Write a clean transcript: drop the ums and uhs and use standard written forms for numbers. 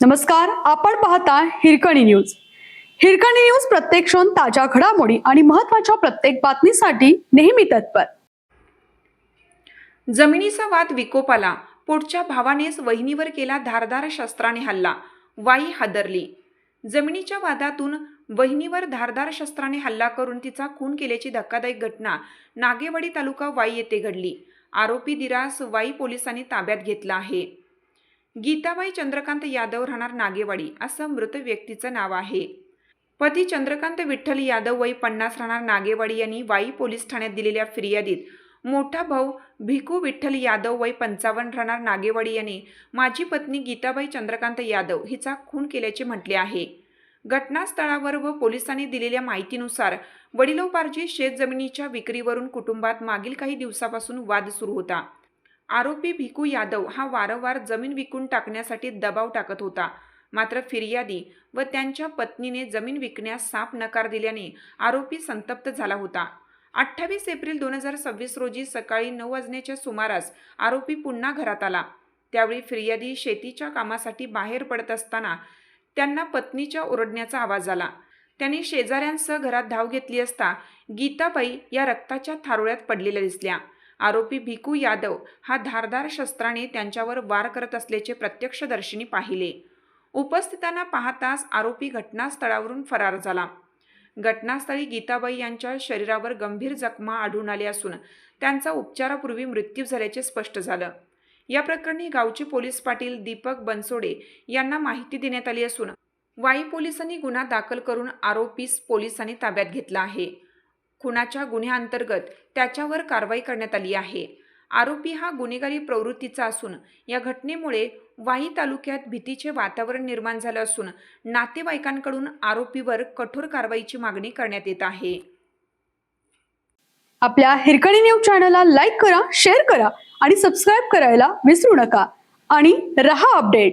नमस्कार, आपण पाहता हिरकणी न्यूज. हिरकणी न्यूज प्रत्येक क्षण ताज्या घडामोडी आणि महत्त्वाच्या प्रत्येक बातमीसाठी नेहमी तत्पर. जमिनीचा वाद विकोपाला. पोटच्या भावानेच वहिनीवर केला धारदार शस्त्राने हल्ला. वाई हादरली. जमिनीच्या वादातून वहिनीवर धारदार शस्त्राने हल्ला करून तिचा खून केल्याची धक्कादायक घटना नागेवाडी तालुका वाई येथे घडली. आरोपी दिरास वाई पोलिसांनी ताब्यात घेतला आहे. गीताबाई चंद्रकांत यादव, राहणार नागेवाडी, असं मृत व्यक्तीचं नाव आहे. पती चंद्रकांत विठ्ठल यादव, वय 50, राहणार नागेवाडी, यांनी वाई पोलीस ठाण्यात दिलेल्या फिर्यादीत मोठा भाऊ भिकू विठ्ठल यादव, वय 55, राहणार नागेवाडी, यांनी माझी पत्नी गीताबाई चंद्रकांत यादव हिचा खून केल्याचे म्हटले आहे. घटनास्थळावर व पोलिसांनी दिलेल्या माहितीनुसार वडिलोपार्जित शेतजमिनीच्या विक्रीवरून कुटुंबात मागील काही दिवसापासून वाद सुरू होता. आरोपी भिकू यादव हा वारंवार जमीन विकून टाकण्यासाठी दबाव टाकत होता. मात्र फिर्यादी व त्यांच्या पत्नीने जमीन विकण्यास साफ नकार दिल्याने आरोपी संतप्त झाला होता. 28 एप्रिल 2026 रोजी सकाळी 9 वाजण्याच्या सुमारास आरोपी पुन्हा घरात आला. त्यावेळी फिर्यादी शेतीच्या कामासाठी बाहेर पडत असताना त्यांना पत्नीच्या ओरडण्याचा आवाज आला. त्यांनी शेजाऱ्यांसह घरात धाव घेतली असता गीताबाई या रक्ताच्या थारोळ्यात पडलेल्या दिसल्या. आरोपी भिकू यादव हा धारदार शस्त्राने त्यांच्यावर वार करत असल्याचे प्रत्यक्षदर्शींनी पाहिले. उपस्थितांना पाहताच आरोपी घटनास्थळावरून फरार झाला. घटनास्थळी गीताबाई यांच्या शरीरावर गंभीर जखमा आढळून आल्या असून त्यांचा उपचारापूर्वी मृत्यू झाल्याचे स्पष्ट झालं. या प्रकरणी गावचे पोलीस पाटील दीपक बनसोडे यांना माहिती देण्यात आली असून वाई पोलिसांनी गुन्हा दाखल करून आरोपीस पोलिसांनी ताब्यात घेतला आहे. खुनाच्या गुन्ह्याअंतर्गत त्याच्यावर कारवाई करण्यात आली आहे. आरोपी हा गुन्हेगारी प्रवृत्तीचा असून या घटनेमुळे वाई तालुक्यात भीतीचे वातावरण निर्माण झालं असून नातेवाईकांकडून आरोपीवर कठोर कारवाईची मागणी करण्यात येत आहे. आपल्या हिरकणी न्यूज चॅनलला लाईक करा, शेअर करा आणि सबस्क्राईब करायला विसरू नका आणि रहा अपडेट.